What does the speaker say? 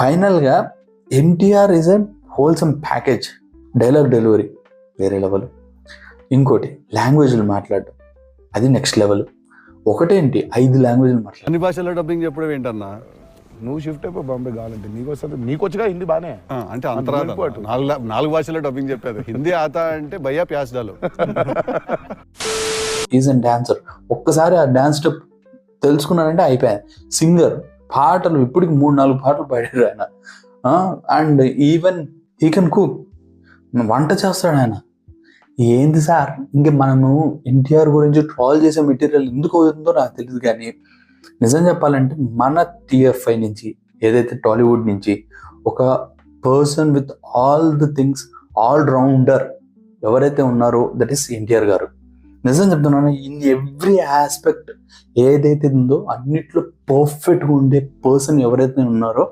ఫైనల్గా NTR is a wholesome package. Dialogue delivery వేరే level. ఇంకోటి లాంగ్వేజ్లు మాట్లాడటం, అది నెక్స్ట్ లెవెల్. ఒకటేంటి 5 లాంగ్వేజ్లు మాట్లాడు. అన్ని భాషల్లో డబ్బింగ్ చెప్పడం ఏంటన్నా? నువ్వు షిఫ్ట్ అయిపో బాంబే కావాలంటే నీకు వస్తుంది. నీకు వచ్చుగా హిందీ బానే. అంటే అంతరా 4 భాషల్లో డబ్బింగ్ చెప్పారు. హిందీ ఆతా అంటే భయ్యా ప్యాస్ డాలో. Is and dancer. ఒక్కసారి ఆ డాన్స్ స్టెప్ తెలుసుకున్నానంటే అయిపోయాయి. సింగర్, పాటలు ఇప్పటికి 3-4 పాటలు పాడారు ఆయన. And even he can cook, వంట చేస్తాడు ఆయన. ఏంది సార్, ఇంకా మనము ఎన్టీఆర్ గురించి ట్రాల్ చేసే మెటీరియల్ ఎందుకు అవుతుందో నాకు తెలియదు. కానీ నిజం చెప్పాలంటే మన టీఎఫ్ఐ నుంచి, ఏదైతే టాలీవుడ్ నుంచి ఒక person with all the things, all rounder ఎవరైతే ఉన్నారో దట్ ఈస్ ఎన్టీఆర్ గారు. నిజం చెప్తున్నాను, ఇన్ ఎవ్రీ ఆస్పెక్ట్ ఏదైతే ఉందో అన్నిట్లో పర్ఫెక్ట్గా ఉండే పర్సన్ ఎవరైతే ఉన్నారో